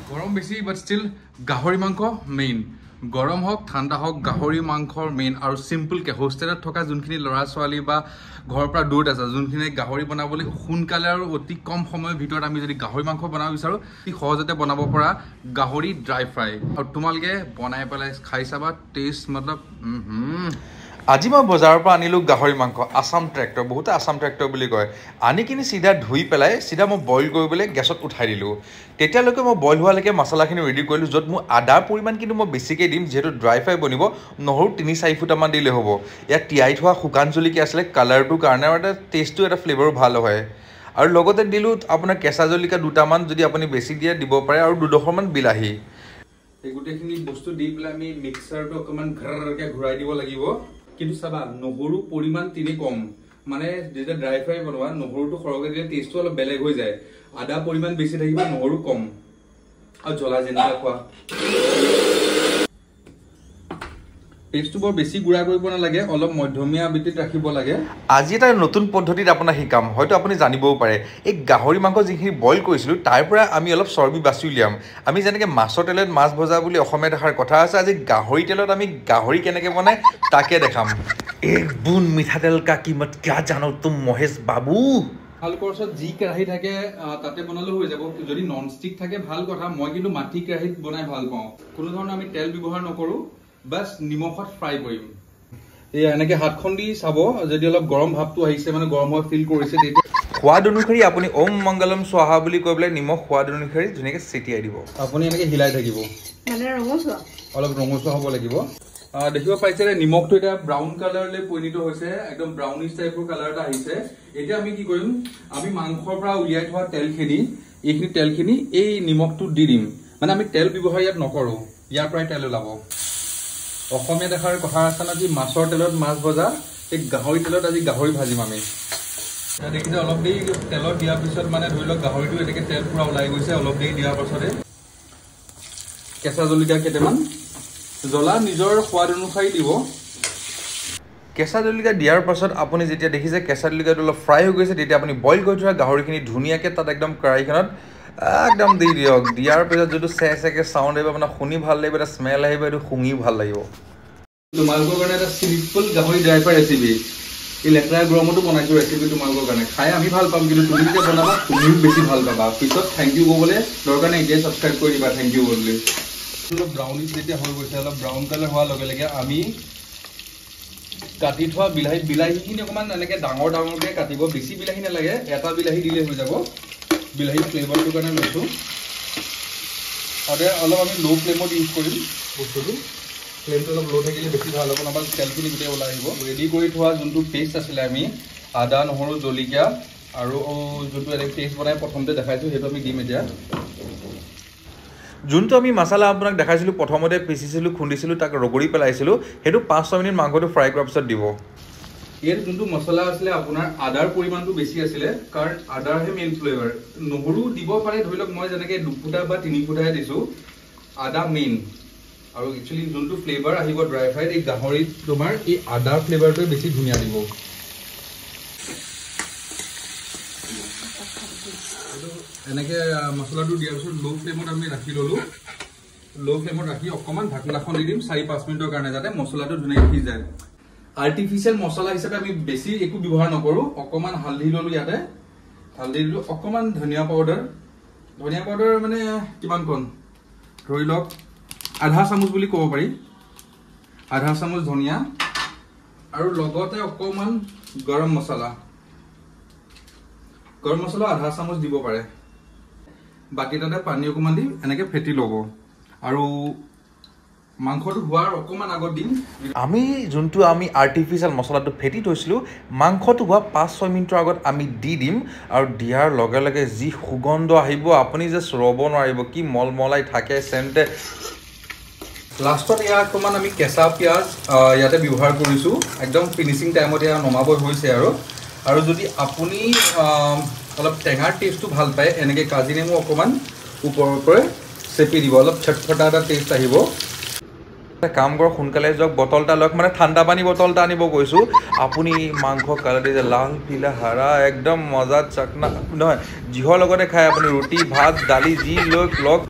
গৰম বেছি but still গাহৰি মাংস মেইন গৰম হওক ঠাণ্ডা হওক গাহৰি মাংসৰ মেইন আৰু সিম্পলকে হোষ্টেলত থকা যোনখিনি ল'ৰা ছোৱালী বা ঘৰৰ পৰা দূৰত আছে যোনখিনি গাহৰি বনাবলৈ সোনকালে আৰু অতি কম সময়ৰ ভিতৰত আমি যদি গাহৰি মাংস বনাব বিচাৰোঁ অতি সহজতে বনাব পৰা গাহৰি ড্ৰাই ফ্ৰাই আৰু তোমালোকে বনাই পেলাই খাই চাবা টেষ্ট মতলব আজি মই বজাৰৰ পৰা আনিলোঁ গাহৰি মাংস আসাম ট্ৰেক্টৰ বহুতে আসাম ট্ৰেক্টৰ বুলি কয় আনি কিনি চিধা ধুই পেলাই চিধা মই বইল কৰিবলৈ গেছত উঠাই দিলোঁ তেতিয়ালৈকে মই বইল হোৱালৈকে মছলাখিনি ৰেডি কৰিলোঁ য'ত মোৰ আদাৰ পৰিমাণ কিন্তু মই বেছিকৈ দিম যিহেতু ড্ৰাই ফ্ৰাই বনিব নহৰু ৩-৪ ফুটামান দিলে হ'ব ইয়াত তিয়াই থোৱা শুকান জলকীয়া আছিলে কালাৰটোৰ কাৰণে আৰু এটা টেষ্টটো এটা ফ্লেভাৰো ভাল হয় আৰু লগতে দিলোঁ আপোনাৰ কেঁচা জলকীয়া দুটামান যদি আপুনি বেছি দিয়ে দিব পাৰে আৰু ২-ডোখৰমান বিলাহী এই গোটেইখিনি বস্তু দি পেলাই আমি মিক্সাৰটো অকণমান ঘৰকৈ ঘূৰাই দিব লাগিব কিন্তু চাবা নহৰু পৰিমাণ তিনি কম মানে যেতিয়া ড্ৰাই ফ্ৰাই বনোৱা নহৰুটো সৰহকৈ দিলে টেষ্টটো অলপ বেলেগ হৈ যায় আদা পৰিমাণ বেছি থাকিব নহৰু কম আৰু জ্বলা যেনেকুৱা খোৱা পেষ্টটো বৰ বেছি গুড়া কৰিব নালাগে অলপ মধ্যমীয়া বিতিত ৰাখিব লাগে আজি এটা নতুন পদ্ধতিত আপোনাক শিকাম হয়তো আপুনি জানিবও পাৰে এই গাহৰি মাংস যিখিনি বইল কৰিছিলোঁ তাৰ পৰা আমি অলপ চৰ্বি বাছি উলিয়াম আমি যেনেকৈ মাছৰ তেলত মাছ ভজা বুলি অসমীয়াত এষাৰ কথা আছে আজি গাহৰি তেলত আমি গাহৰি কেনেকৈ বনাই তাকে দেখাম এক বুন মিঠাতেল কা কিমত কিয়া জানো তুম মহেশ বাবু ভালকৰ ওচৰত যি কেৰাহী থাকে তাতে বনালেও হৈ যাব যদি নন ষ্টিক থাকে ভাল কথা মই কিন্তু মাটি কেৰাহীত বনাই ভাল পাওঁ কোনো ধৰণৰ আমি তেল ব্যৱহাৰ নকৰোঁ বাস নিমখত ফ্ৰাই কৰিম এই এনেকৈ হাতখন দি চাব যদি অলপ গৰম ভাৱটো আহিছে মানে গৰম হোৱা ফিল কৰিছে তেতিয়া সোৱাদ অনুসৰি আপুনি ওম মংগলম স্বাহা বুলি কৈ পেলাই নিমখ সোৱাদ অনুসৰি ধুনীয়াকৈ ছেটিয়াই দিব আপুনি এনেকৈ হিলাই থাকিব অলপ ৰঙচুৱা হ'ব লাগিব দেখিব পাইছে নিমখটো এতিয়া ব্ৰাউন কালাৰলৈ পৰিণিত হৈছে একদম ব্ৰাউনিছ টাইপৰ কালাৰ এটা আহিছে এতিয়া আমি কি কৰিম আমি মাংসৰ পৰা উলিয়াই থোৱা তেলখিনি এইখিনি তেলখিনি এই নিমখটোত দি দিম মানে আমি তেল ব্যৱহাৰ ইয়াত নকৰোঁ ইয়াৰ পৰাই তেল ওলাব অসমীয়া দেখাৰ কথা আছে না যি মাছৰ তেলত মাছ ভজা এই গাহৰি তেলত আজি গাহৰি ভাজিম আমি দেখিছে অলপ দেৰি তেলত দিয়াৰ পিছত মানে ধৰি লওক গাহৰিটো এনেকৈ তেল পুৰা ওলাই গৈছে অলপ দেৰি দিয়াৰ পাছতে কেঁচা জলকীয়া কেইটামান জ্বলা নিজৰ সোৱাদ অনুসৰি দিব কেঁচা জলকীয়া দিয়াৰ পাছত আপুনি যেতিয়া দেখিছে কেঁচা জলকীয়াটো অলপ ফ্ৰাই হৈ গৈছে তেতিয়া আপুনি বইল কৰি থোৱা গাহৰিখিনি ধুনীয়াকৈ তাত একদম কেৰাহীখনত একদম দি দিয়ক দিয়াৰ পিছত যিটো চেকে চাউণ্ড আহিব আপোনাৰ শুনি ভাল লাগিব এটা স্মেল আহিব এইটো শুঙি ভাল লাগিব তোমালোকৰ কাৰণে এটা চিম্পল গাহৰি ড্ৰাই ফ্ৰাই ৰেচিপি এই লেতেৰা গৰমতো বনাইছোঁ ৰেচিপি তোমালোকৰ কাৰণে খাই আমি ভাল পাম কিন্তু তুমি যেতিয়া বনাবা তুমিও বেছি ভাল পাবা পিছত থেংক ইউ ক'বলৈ দৰকাৰ নাই এতিয়াই ছাবস্ক্ৰাইব কৰি দিবা থেংক ইউ বুলি অলপ ব্ৰাউনিছ যেতিয়া হৈ গৈছে অলপ ব্ৰাউন কালাৰ হোৱাৰ লগে লগে আমি কাটি থোৱা বিলাহীখিনি অকণমান এনেকৈ ডাঙৰ ডাঙৰকৈ কাটিব বেছি বিলাহী নালাগে এটা বিলাহী দিলে হৈ যাব বিলাহী ফ্লেভাৰটোৰ কাৰণে লৈছোঁ আৰু অলপ আমি ল' ফ্লেমত ইউজ কৰিম বস্তুটো ফ্লেমটো অলপ ল' থাকিলে বেছি ভাল হ'ব নহ'লে তেলখিনি গোটেই ওলাই আহিব ৰেডি কৰি থোৱা যোনটো পেষ্ট আছিলে আমি আদা নহৰু জলকীয়া আৰু যোনটো এনেকৈ পেষ্ট বনাই প্ৰথমতে দেখাইছোঁ সেইটো আমি দিম এতিয়া যোনটো আমি মছলা আপোনাক দেখাইছিলোঁ প্ৰথমতে পিচিছিলোঁ খুন্দিছিলোঁ তাক ৰগৰি পেলাইছিলোঁ সেইটো 5-6 মিনিট মাংসটো ফ্ৰাই কৰাৰ পিছত দিব ইয়াত যোনটো মছলা আছিলে আপোনাৰ আদাৰ পৰিমাণটো বেছি আছিলে কাৰণ আদাৰহে মেইন ফ্লেভাৰ নহৰু দিব পাৰে ধৰি লওক মই যেনেকৈ 2 ফুটা বা 3 ফুটাহে দিছোঁ আদা মেইন আৰু একচুৱেলি যোনটো ফ্লেভাৰ আহিব ড্ৰাই ফ্ৰাইত এই গাহৰিত তোমাৰ এই আদাৰ ফ্লেভাৰটোৱে বেছি ধুনীয়া দিব এনেকৈ মছলাটো দিয়াৰ পিছত ল' ফ্লেমত আমি ৰাখি ল'লোঁ ল' ফ্লেমত ৰাখি অকণমান ঢাকনাখন দি দিম 4-5 মিনিটৰ কাৰণে যাতে মছলাটো ধুনীয়াকৈ সিজায় আৰ্টিফিচিয়েল মছলা হিচাপে আমি বেছি একো ব্যৱহাৰ নকৰোঁ অকণমান হালধি ল'লোঁ ইয়াতে হালধি দিলোঁ অকণমান ধনিয়া পাউডাৰ মানে কিমানকণ ধৰি লওক আধা চামুচ বুলি ক'ব পাৰি আধা চামুচ ধনিয়া আৰু লগতে অকণমান গৰম মছলা আধা চামুচ দিব পাৰে বাকী তাতে পানী অকণমান দি এনেকৈ ফেটি ল'ব আৰু মাংসটো হোৱাৰ অকণমান আগত দিম আমি যোনটো আমি আৰ্টিফিচিয়েল মছলাটো ফেটি থৈছিলোঁ মাংসটো হোৱা 5-6 মিনিটৰ আগত আমি দি দিম আৰু দিয়াৰ লগে লগে যি সুগন্ধ আহিব আপুনি জাষ্ট ৰ'ব নোৱাৰিব কি মলমলাই থাকে চেণ্টে লাষ্টত ইয়াত অকণমান আমি কেঁচা পিঁয়াজ ইয়াতে ব্যৱহাৰ কৰিছোঁ একদম ফিনিচিং টাইমত ইয়াত নমাব হৈছে আৰু যদি আপুনি অলপ টেঙাৰ টেষ্টটো ভাল পায় এনেকৈ কাজি নেমু অকণমান ওপৰৰ পৰা চেপি দিব অলপ চটফটা এটা টেষ্ট আহিব কাম কৰক সোনকালে যাওক বটলটা লওক মানে ঠাণ্ডা পানী বটলটা আনিব কৈছোঁ আপুনি মাংস কালাৰি যে লাল পিলা হাৰা একদম মজাত চাকনা নহয় যিহৰ লগতে খায় আপুনি ৰুটি ভাত দালি যি লৈ লওক